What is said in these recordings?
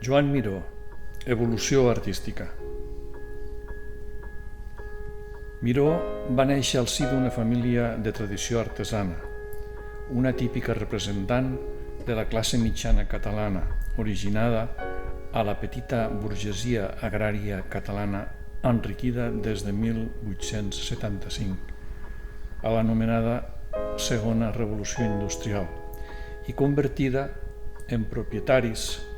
Joan Miró, evolució artística. Miró va néixer al si d'una família de tradició artesana, una típica representant de la classe mitjana catalana, originada a la petita burgesia agrària catalana enriquida des de 1875, a l'anomenada Segona Revolució Industrial, i convertida en propietaris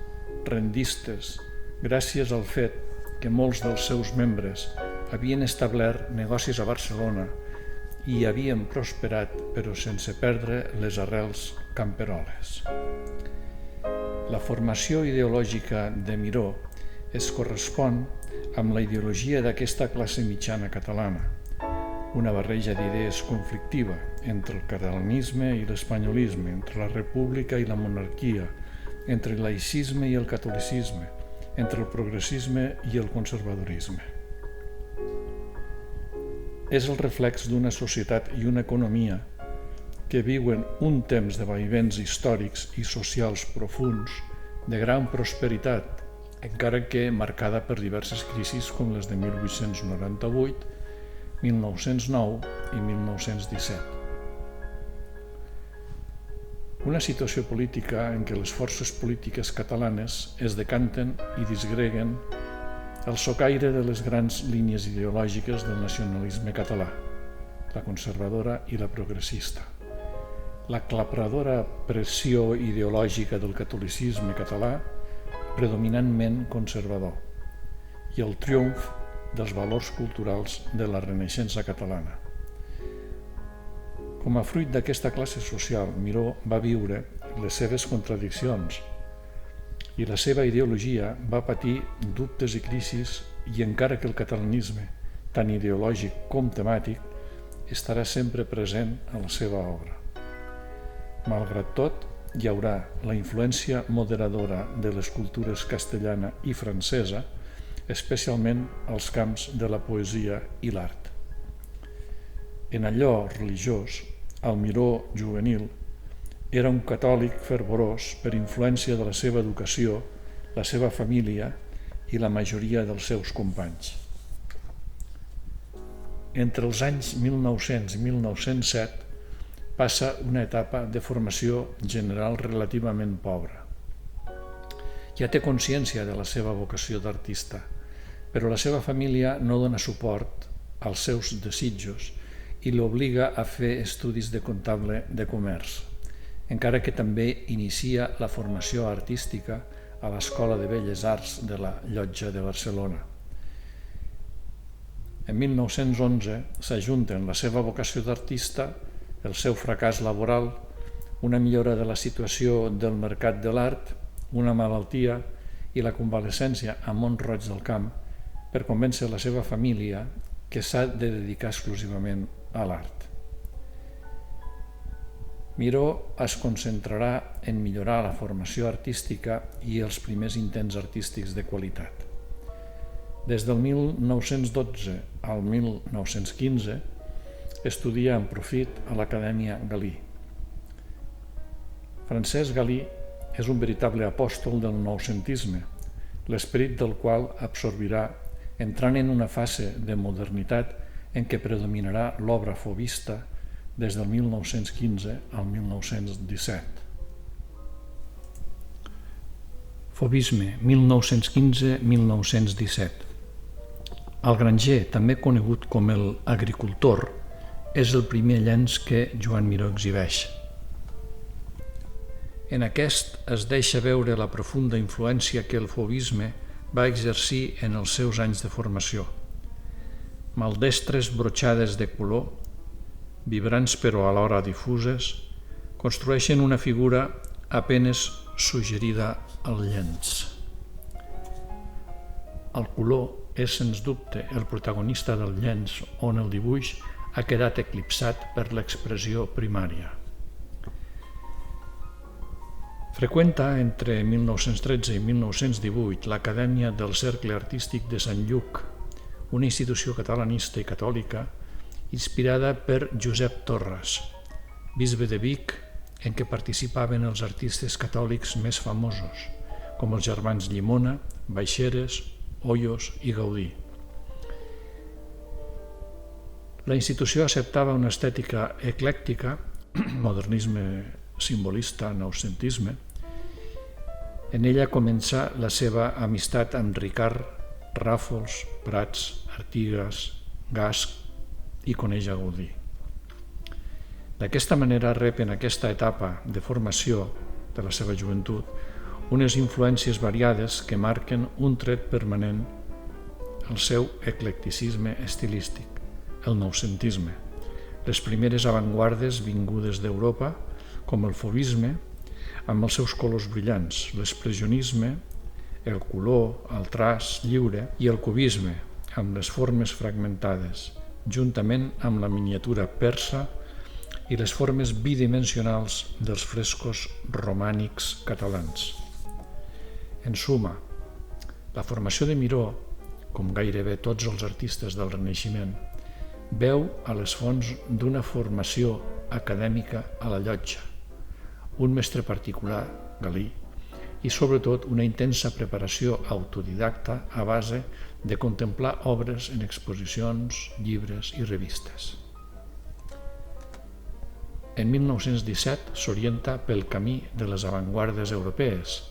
rendistes gràcies al fet que molts dels seus membres havien establert negocis a Barcelona i havien prosperat però sense perdre les arrels camperoles. La formació ideològica de Miró es correspon amb la ideologia d'aquesta classe mitjana catalana, una barreja d'idees conflictiva entre el catalanisme i l'espanyolisme, entre la república i la monarquia, entre el laïcisme i el catolicisme, entre el progressisme i el conservadorisme. És el reflex d'una societat i una economia que viuen un temps de vaivens històrics i socials profunds de gran prosperitat, encara que marcada per diverses crisis com les de 1898, 1909 i 1917. Una situació política en què les forces polítiques catalanes es decanten i disgreguen el socaire de les grans línies ideològiques del nacionalisme català, la conservadora i la progressista, la clapradora pressió ideològica del catolicisme català, predominantment conservador, i el triomf dels valors culturals de la Renaixença catalana. Com a fruit d'aquesta classe social, Miró va viure les seves contradiccions i la seva ideologia va patir dubtes i crisis, i encara que el catalanisme, tant ideològic com temàtic, estarà sempre present a la seva obra. Malgrat tot, hi haurà la influència moderadora de les cultures castellana i francesa, especialment als camps de la poesia i l'art. En allò religiós, el Miró juvenil era un catòlic fervorós per influència de la seva educació, la seva família i la majoria dels seus companys. Entre els anys 1900 i 1907 passa una etapa de formació general relativament pobra. Ja té consciència de la seva vocació d'artista, però la seva família no dona suport als seus desitjos i l'obliga a fer estudis de comptable de comerç, encara que també inicia la formació artística a l'Escola de Belles Arts de la Llotja de Barcelona. En 1911 s'ajunten la seva vocació d'artista, el seu fracàs laboral, una millora de la situació del mercat de l'art, una malaltia i la convalescència a Mont-roig del Camp per convèncer la seva família que s'ha de dedicar exclusivament a l'art. Miró es concentrarà en millorar la formació artística i els primers intents artístics de qualitat. Des del 1912 al 1915 estudia en profit a l'Acadèmia Galí. Francesc Galí és un veritable apòstol del noucentisme, l'esperit del qual absorbirà entrant en una fase de modernitat en què predominarà l'obra fauvista des del 1915 al 1917. Fauvisme, 1915-1917. El granger, també conegut com el agricultor, és el primer llenç que Joan Miró exhibeix. En aquest es deixa veure la profunda influència que el fauvisme va exercir en els seus anys de formació. Maldestres brotxades de color, vibrants però alhora difuses, construeixen una figura apenes suggerida al llenç. El color és, sens dubte, el protagonista del llenç, on el dibuix ha quedat eclipsat per l'expressió primària. Freqüenta entre 1913 i 1918 l'Acadèmia del Cercle Artístic de Sant Lluc, una institució catalanista i catòlica inspirada per Josep Torres, bisbe de Vic, en què participaven els artistes catòlics més famosos, com els germans Llimona, Baixeres, Hoyos i Gaudí. La institució acceptava una estètica eclèctica, modernisme simbolista, noucentisme. En ella comença la seva amistat amb Ricard, Ràfols, Prats, Artigas, Gasch i coneix a Gaudí. D'aquesta manera rep en aquesta etapa de formació de la seva joventut unes influències variades que marquen un tret permanent al seu eclecticisme estilístic, el noucentisme, les primeres avantguardes vingudes d'Europa, com el fauvisme, amb els seus colors brillants, l'expressionisme, el color, el traç lliure i el cubisme, amb les formes fragmentades, juntament amb la miniatura persa i les formes bidimensionals dels frescos romànics catalans. En suma, la formació de Miró, com gairebé tots els artistes del Renaixement, veu a les fonts d'una formació acadèmica a la llotja, un mestre particular, Galí, i sobretot una intensa preparació autodidacta a base de contemplar obres en exposicions, llibres i revistes. En 1917 s'orienta pel camí de les avantguardes europees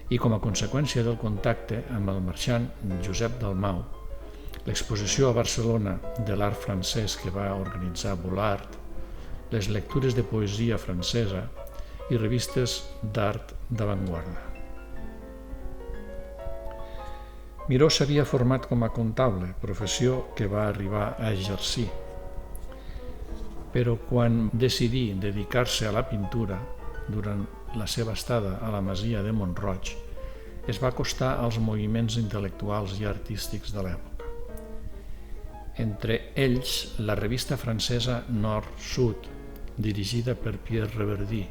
i com a conseqüència del contacte amb el marxant Josep Dalmau, l'exposició a Barcelona de l'art francès que va organitzar Boulard, les lectures de poesia francesa i revistes d'art d'avantguarda. Miró s'havia format com a comptable, professió que va arribar a exercir. Però quan decidí dedicar-se a la pintura, durant la seva estada a la masia de Mont-roig, es va acostar als moviments intel·lectuals i artístics de l'època. Entre ells, la revista francesa Nord-Sud, dirigida per Pierre Reverdí,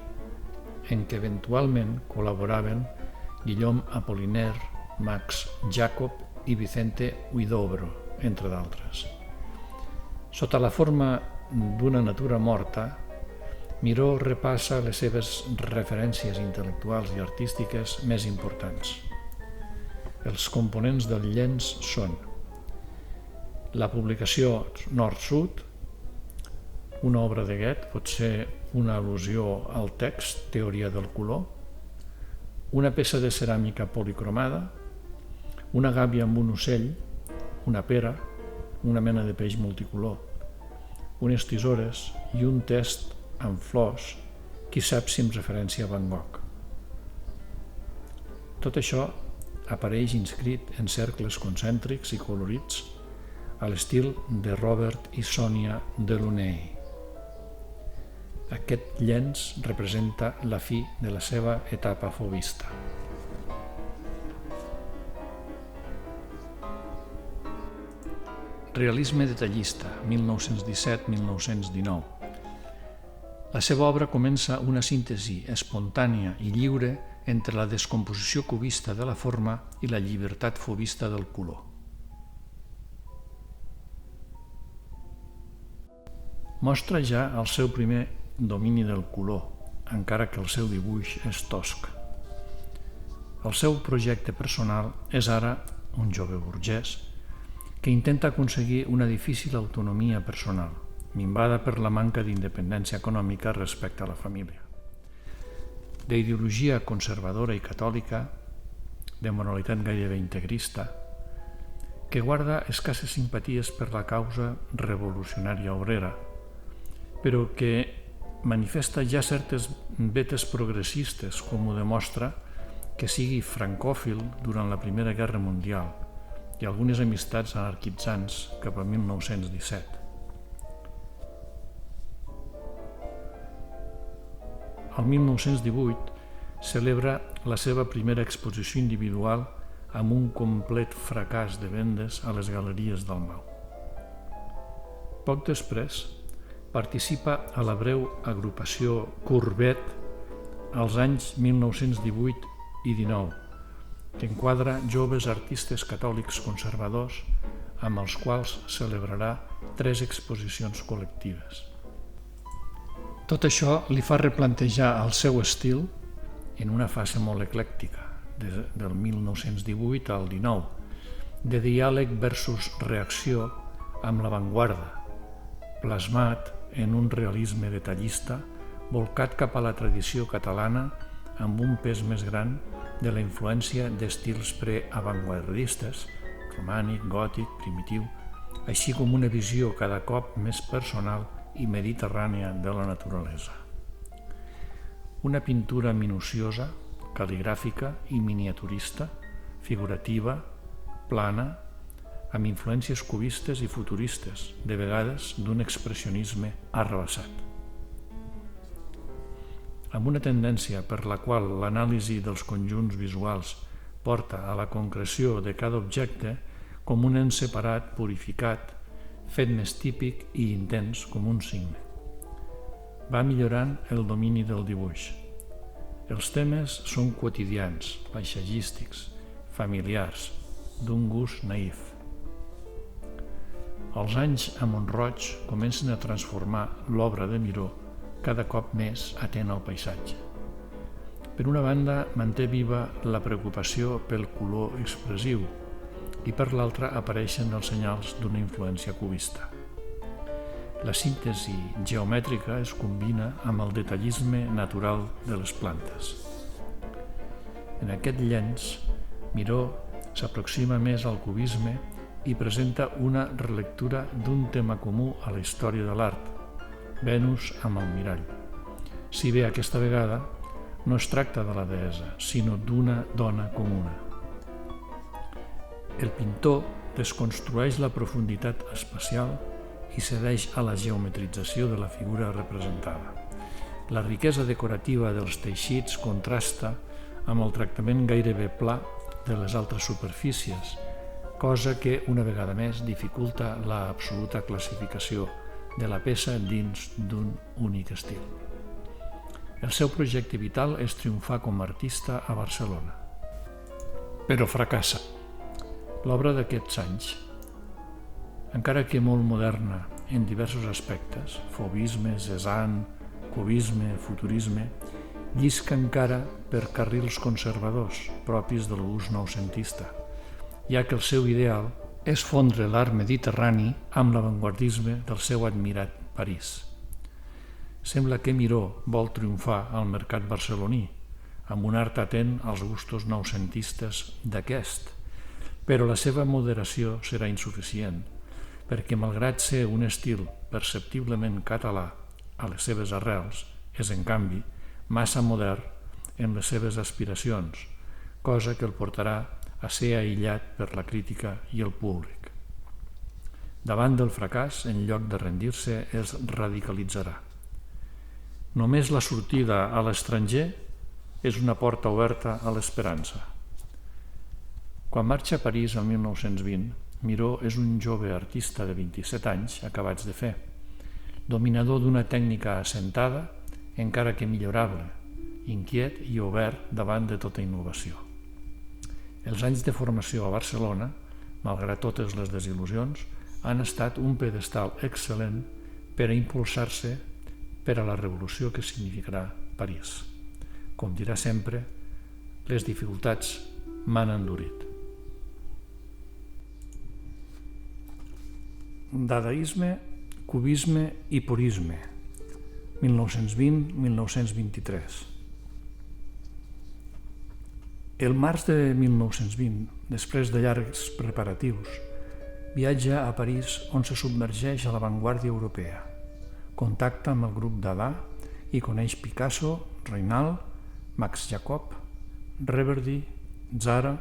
en què eventualment col·laboraven Guillaume Apollinaire, Max Jacob i Vicente Huidobro, entre d'altres. Sota la forma d'una natura morta, Miró repassa les seves referències intel·lectuals i artístiques més importants. Els components del llenç són la publicació Nord-Sud, una obra de Goethe, pot ser una al·lusió al text Teoria del color, una peça de ceràmica policromada, una gàbia amb un ocell, una pera, una mena de peix multicolor, unes tisores i un test amb flors, qui sap si amb referència a Van Gogh. Tot això apareix inscrit en cercles concèntrics i colorits a l'estil de Robert i Sonia Delaunay. Aquest llenç representa la fi de la seva etapa fauvista. Realisme detallista, 1917-1919. La seva obra comença una síntesi espontània i lliure entre la descomposició cubista de la forma i la llibertat fauvista del color. Mostra ja el seu primer domini del color, encara que el seu dibuix és tosc. El seu projecte personal és ara un jove burgès que intenta aconseguir una difícil autonomia personal, minvada per la manca d'independència econòmica respecte a la família. D'ideologia conservadora i catòlica, de moralitat gairebé integrista, que guarda escasses simpaties per la causa revolucionària obrera, però que manifesta ja certes vetes progressistes, com ho demostra que sigui francòfil durant la Primera Guerra Mundial i algunes amistats anarquitzants cap a 1917. El 1918 celebra la seva primera exposició individual amb un complet fracàs de vendes a les galeries del Mau. Poc després, participa a la breu agrupació Courbet als anys 1918 i 19, que enquadra joves artistes catòlics conservadors amb els quals celebrarà 3 exposicions col·lectives. Tot això li fa replantejar el seu estil en una fase molt eclèctica, del 1918 al 19, de diàleg versus reacció amb l'avantguarda, plasmat en un realisme detallista volcat cap a la tradició catalana amb un pes més gran de la influència d'estils preavantguardistes, romànic, gòtic, primitiu, així com una visió cada cop més personal i mediterrània de la naturalesa. Una pintura minuciosa, cal·ligràfica i miniaturista, figurativa, plana, amb influències cubistes i futuristes, de vegades d'un expressionisme arrabassat. Amb una tendència per la qual l'anàlisi dels conjunts visuals porta a la concreció de cada objecte com un ens separat, purificat, fet més típic i intens com un signe. Va millorant el domini del dibuix. Els temes són quotidians, paisatgístics, familiars, d'un gust naïf. Els anys a Mont-roig comencen a transformar l'obra de Miró cada cop més atent al paisatge. Per una banda, manté viva la preocupació pel color expressiu i per l'altra apareixen els senyals d'una influència cubista. La síntesi geomètrica es combina amb el detallisme natural de les plantes. En aquest llenç, Miró s'aproxima més al cubisme i presenta una relectura d'un tema comú a la història de l'art, Venus amb el mirall. Si bé aquesta vegada no es tracta de la deessa, sinó d'una dona comuna. El pintor desconstrueix la profunditat espacial i cedeix a la geometrització de la figura representada. La riquesa decorativa dels teixits contrasta amb el tractament gairebé pla de les altres superfícies, cosa que una vegada més dificulta la absoluta classificació de la peça dins d'un únic estil. El seu projecte vital és triomfar com a artista a Barcelona. Però fracassa. L'obra d'aquests anys, encara que molt moderna en diversos aspectes, fauvisme, Cézanne, cubisme, futurisme, llisca encara per carrils conservadors propis de l'ús noucentista, ja que el seu ideal és fondre l'art mediterrani amb l'avantguardisme del seu admirat París. Sembla que Miró vol triomfar al mercat barceloní, amb un art atent als gustos noucentistes d'aquest, però la seva moderació serà insuficient, perquè malgrat ser un estil perceptiblement català a les seves arrels, és en canvi massa modern en les seves aspiracions, cosa que el portarà a ser aïllat per la crítica i el públic. Davant del fracàs, en lloc de rendir-se, es radicalitzarà. Només la sortida a l'estranger és una porta oberta a l'esperança. Quan marxa a París el 1920, Miró és un jove artista de 27 anys acabats de fer, dominador d'una tècnica assentada, encara que millorable, inquiet i obert davant de tota innovació. Els anys de formació a Barcelona, malgrat totes les desil·lusions, han estat un pedestal excel·lent per a impulsar-se per a la revolució que significarà París. Com dirà sempre, les dificultats m'han endurit. Dadaisme, cubisme i purisme, 1920-1923. El març de 1920, després de llargs preparatius, viatja a París on se submergeix a l'avantguàrdia europea. Contacta amb el grup Dada i coneix Picasso, Reynal, Max Jacob, Reverdy, Zara.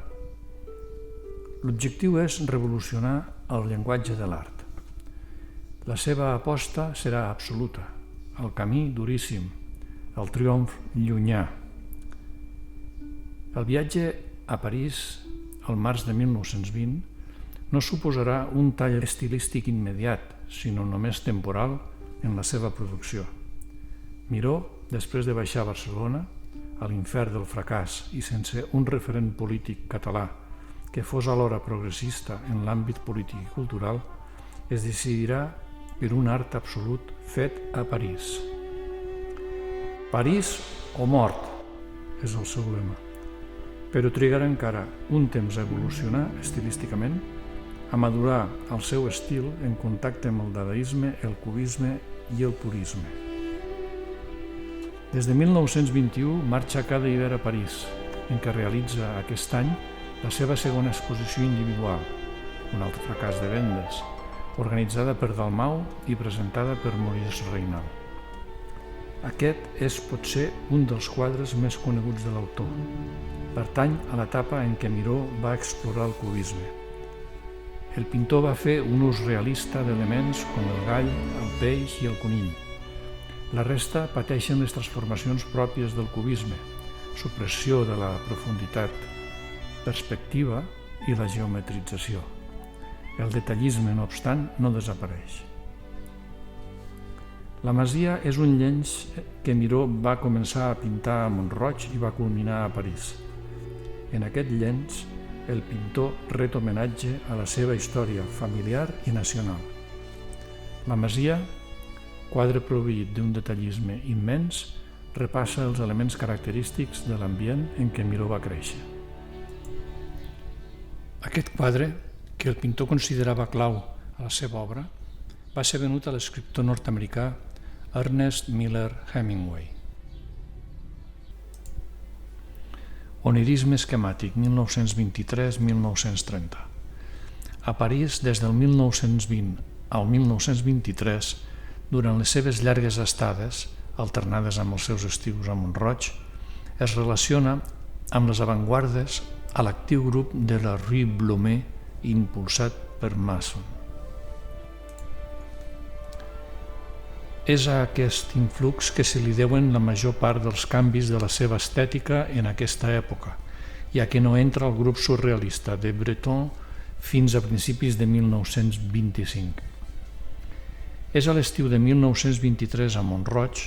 L'objectiu és revolucionar el llenguatge de l'art. La seva aposta serà absoluta, el camí duríssim, el triomf llunyà. El viatge a París, al març de 1920, no suposarà un tall estilístic immediat, sinó només temporal en la seva producció. Miró, després de baixar a Barcelona, a l'infern del fracàs i sense un referent polític català que fos alhora progressista en l'àmbit polític i cultural, es decidirà per un art absolut fet a París. París o mort és el seu lema. però trigarà encara un temps a evolucionar estilísticament, a madurar el seu estil en contacte amb el dadaisme, el cubisme i el purisme. Des de 1921 marxa cada hivern a París, en què realitza aquest any la seva segona exposició individual, un altre fracàs de vendes, organitzada per Dalmau i presentada per Maurice Raynal. Aquest és potser un dels quadres més coneguts de l'autor. Pertany a l'etapa en què Miró va explorar el cubisme. El pintor va fer un ús realista d'elements com el gall, el peix i el conill. La resta pateixen les transformacions pròpies del cubisme, supressió de la profunditat, perspectiva i la geometrització. El detallisme, no obstant, no desapareix. La Masia és un llenç que Miró va començar a pintar a Mont-roig i va culminar a París. En aquest llenç, el pintor ret homenatge a la seva història familiar i nacional. La Masia, quadre proveït d'un detallisme immens, repassa els elements característics de l'ambient en què Miró va créixer. Aquest quadre, que el pintor considerava clau a la seva obra, va ser venut a l'escriptor nord-americà Ernest Miller Hemingway. Onirisme esquemàtic, 1923-1930. A París, des del 1920 al 1923, durant les seves llargues estades, alternades amb els seus estius a Mont-roig, es relaciona amb les avantguardes a l'actiu grup de la Rue Blomet impulsat per Masson. És a aquest influx que se li deuen la major part dels canvis de la seva estètica en aquesta època, ja que no entra el grup surrealista de Breton fins a principis de 1925. És a l'estiu de 1923 a Mont-roig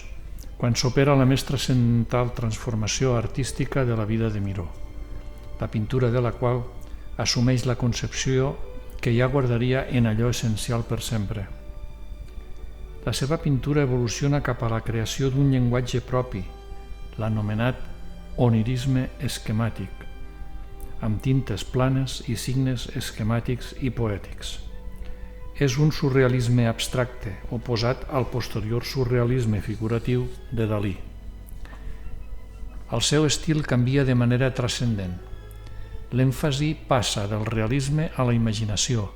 quan s'opera la més transcendental transformació artística de la vida de Miró, la pintura de la qual assumeix la concepció que ja guardaria en allò essencial per sempre. La seva pintura evoluciona cap a la creació d'un llenguatge propi, l'anomenat onirisme esquemàtic, amb tintes planes i signes esquemàtics i poètics. És un surrealisme abstracte, oposat al posterior surrealisme figuratiu de Dalí. El seu estil canvia de manera transcendent. L'èmfasi passa del realisme a la imaginació,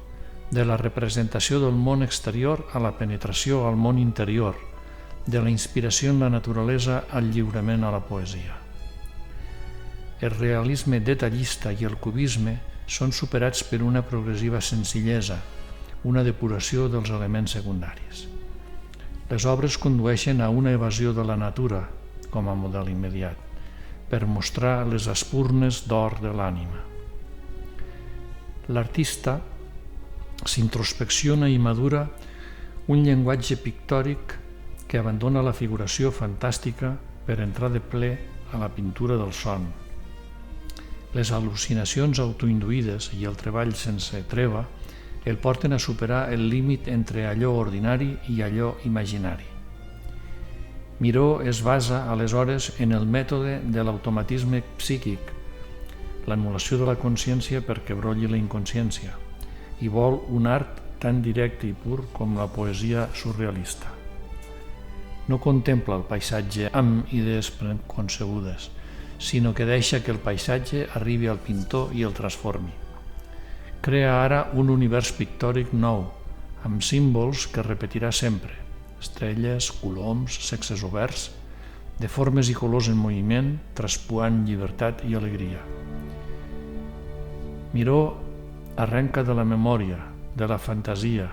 de la representació del món exterior a la penetració al món interior, de la inspiració en la naturalesa al lliurament a la poesia. El realisme detallista i el cubisme són superats per una progressiva senzillesa, una depuració dels elements secundaris. Les obres condueixen a una evasió de la natura com a model immediat, per mostrar les espurnes d'or de l'ànima. L'artista s'introspecciona i madura un llenguatge pictòric que abandona la figuració fantàstica per entrar de ple a la pintura del son. Les al·lucinacions autoinduïdes i el treball sense treva el porten a superar el límit entre allò ordinari i allò imaginari. Miró es basa aleshores en el mètode de l'automatisme psíquic, l'anul·lació de la consciència perquè brolli la inconsciència, i vol un art tan directe i pur com la poesia surrealista. No contempla el paisatge amb idees preconcebudes, sinó que deixa que el paisatge arribi al pintor i el transformi. Crea ara un univers pictòric nou, amb símbols que repetirà sempre, estrelles, coloms, sexes oberts, de formes i colors en moviment, traspuant llibertat i alegria. Miró arrenca de la memòria, de la fantasia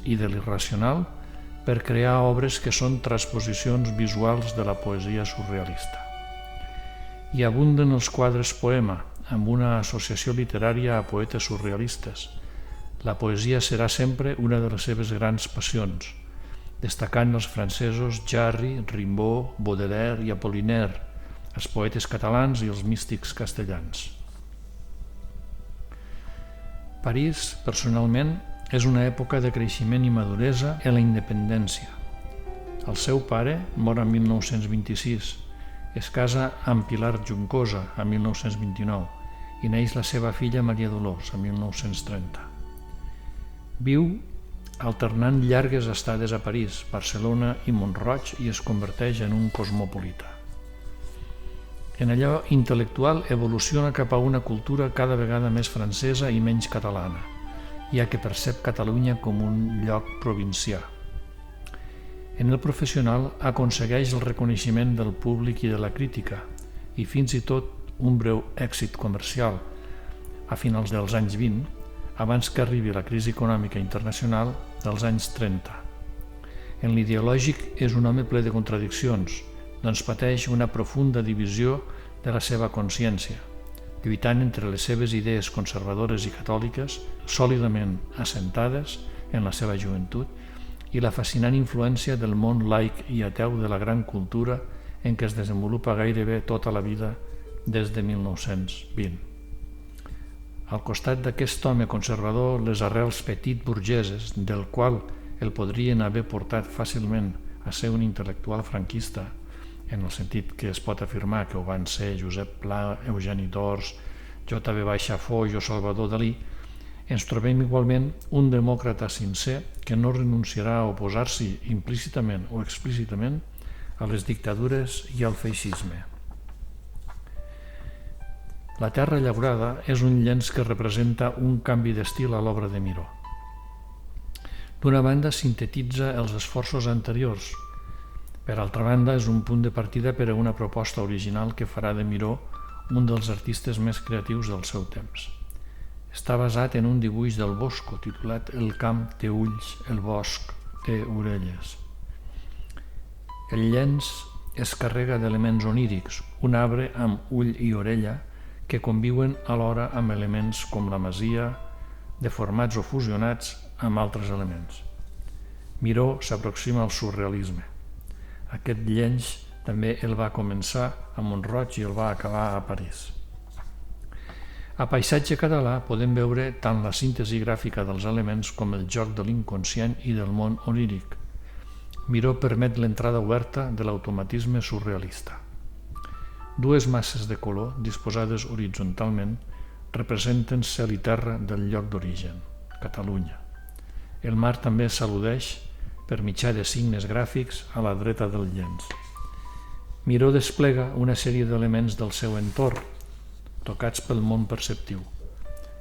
i de l'irracional per crear obres que són transposicions visuals de la poesia surrealista. Hi abunden els quadres poema, amb una associació literària a poetes surrealistes. La poesia serà sempre una de les seves grans passions, destacant els francesos Jarry, Rimbaud, Baudelaire i Apollinaire, els poetes catalans i els místics castellans. París, personalment, és una època de creixement i maduresa en la independència. El seu pare mor en 1926. Es casa amb Pilar Juncosa a 1929 i neix la seva filla Maria Dolors a 1930. Viu alternant llargues estades a París, Barcelona i Mont-roig i es converteix en un cosmopolita. En allò intel·lectual evoluciona cap a una cultura cada vegada més francesa i menys catalana, ja que percep Catalunya com un lloc provincià. En el professional aconsegueix el reconeixement del públic i de la crítica i fins i tot un breu èxit comercial a finals dels anys 20, abans que arribi la crisi econòmica internacional dels anys 30. En l'ideològic és un home ple de contradiccions, doncs pateix una profunda divisió de la seva consciència, lluitant entre les seves idees conservadores i catòliques, sòlidament assentades en la seva joventut, i la fascinant influència del món laic i ateu de la gran cultura en què es desenvolupa gairebé tota la vida des de 1920. Al costat d'aquest home conservador, les arrels petit burgeses, del qual el podrien haver portat fàcilment a ser un intel·lectual franquista, en el sentit que es pot afirmar que ho van ser Josep Pla, Eugeni d'Ors, J.V. Foix o Salvador Dalí, ens trobem igualment un demòcrata sincer que no renunciarà a oposar-s'hi implícitament o explícitament a les dictadures i al feixisme. La Terra llaurada és un llenç que representa un canvi d'estil a l'obra de Miró. D'una banda, sintetitza els esforços anteriors. Per altra banda, és un punt de partida per a una proposta original que farà de Miró un dels artistes més creatius del seu temps. Està basat en un dibuix del Bosco titulat El camp té ulls, el bosc té orelles. El llenç es carrega d'elements onírics, un arbre amb ull i orella que conviuen alhora amb elements com la masia, deformats o fusionats amb altres elements. Miró s'aproxima al surrealisme. Aquest llenç també el va començar a Mont-roig i el va acabar a París. A Paisatge català podem veure tant la síntesi gràfica dels elements com el joc de l'inconscient i del món oníric. Miró permet l'entrada oberta de l'automatisme surrealista. Dues masses de color disposades horitzontalment representen cel i terra del lloc d'origen, Catalunya. El mar també s'al·ludeix per mitjà de signes gràfics a la dreta del llenç. Miró desplega una sèrie d'elements del seu entorn, tocats pel món perceptiu.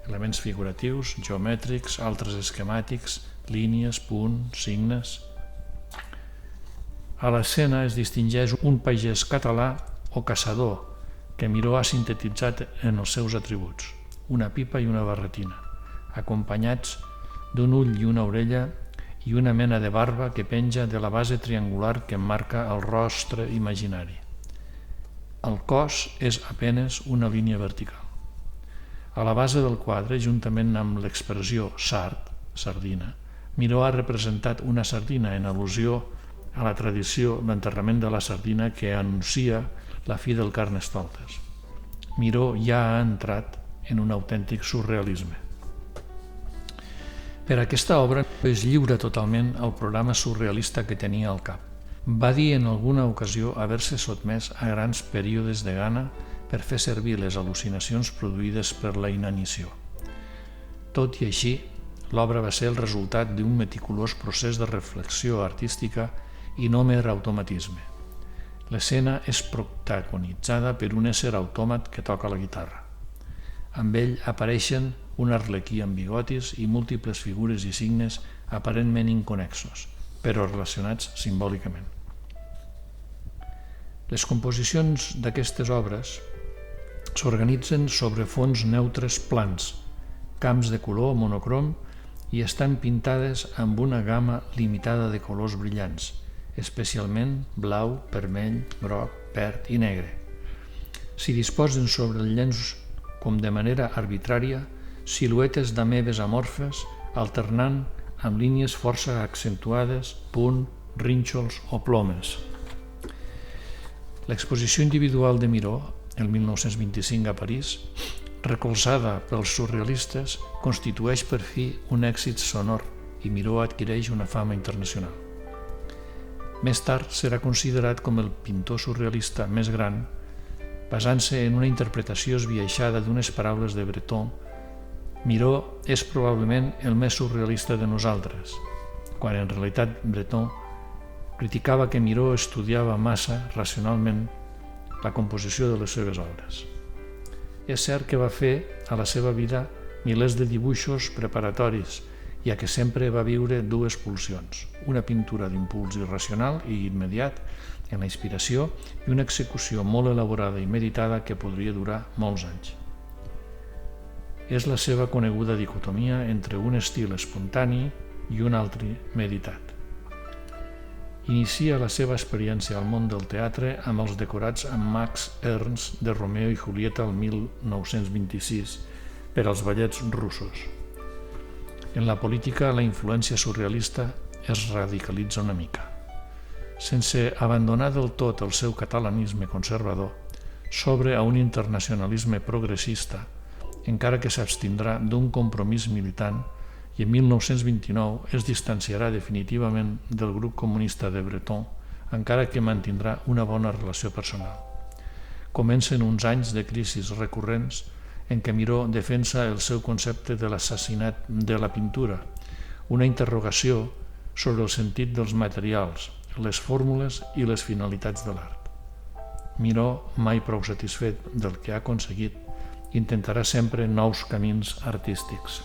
Elements figuratius, geomètrics, altres esquemàtics, línies, punts, signes. A l'escena es distingeix un pagès català o caçador que Miró ha sintetitzat en els seus atributs, una pipa i una barretina, acompanyats d'un ull i una orella i una mena de barba que penja de la base triangular que emmarca el rostre imaginari. El cos és apenes una línia vertical. A la base del quadre, juntament amb l'expressió sard, sardina, Miró ha representat una sardina en al·lusió a la tradició d'enterrament de la sardina que anuncia la fi del Carnestoltes. Miró ja ha entrat en un autèntic surrealisme. Per aquesta obra es lliura totalment al programa surrealista que tenia al cap. Va dir en alguna ocasió haver-se sotmès a grans períodes de gana per fer servir les al·lucinacions produïdes per la inanició. Tot i així, l'obra va ser el resultat d'un meticulós procés de reflexió artística i no mer automatisme. L'escena és protagonitzada per un ésser autòmat que toca la guitarra. Amb ell apareixen un arlequí amb bigotis i múltiples figures i signes aparentment inconnexos, però relacionats simbòlicament. Les composicions d'aquestes obres s'organitzen sobre fons neutres plans, camps de color monocrom i estan pintades amb una gamma limitada de colors brillants, especialment blau, vermell, groc, verd i negre. S'hi disposen sobre el llenç com de manera arbitrària siluetes d'amebes amorfes alternant amb línies força accentuades, punt, rínxols o plomes. L'exposició individual de Miró, el 1925 a París, recolzada pels surrealistes, constitueix per fi un èxit sonor i Miró adquireix una fama internacional. Més tard serà considerat com el pintor surrealista més gran, basant-se en una interpretació esbiaixada d'unes paraules de Breton. Miró és probablement el més surrealista de nosaltres, quan en realitat Breton criticava que Miró estudiava massa racionalment la composició de les seves obres. És cert que va fer a la seva vida milers de dibuixos preparatoris, ja que sempre va viure dues pulsions, una pintura d'impuls irracional i immediat en la inspiració i una execució molt elaborada i meditada que podria durar molts anys. És la seva coneguda dicotomia entre un estil espontani i un altre meditat. Inicia la seva experiència al món del teatre amb els decorats amb Max Ernst de Romeo i Julieta el 1926 per als ballets russos. En la política, la influència surrealista es radicalitza una mica. Sense abandonar del tot el seu catalanisme conservador, s'obre a un internacionalisme progressista, encara que s'abstindrà d'un compromís militant, i en 1929 es distanciarà definitivament del grup comunista de Breton, encara que mantindrà una bona relació personal. Comencen uns anys de crisis recurrents en què Miró defensa el seu concepte de l'assassinat de la pintura, una interrogació sobre el sentit dels materials, les fórmules i les finalitats de l'art. Miró, mai prou satisfet del que ha aconseguit, intentarà sempre nous camins artístics.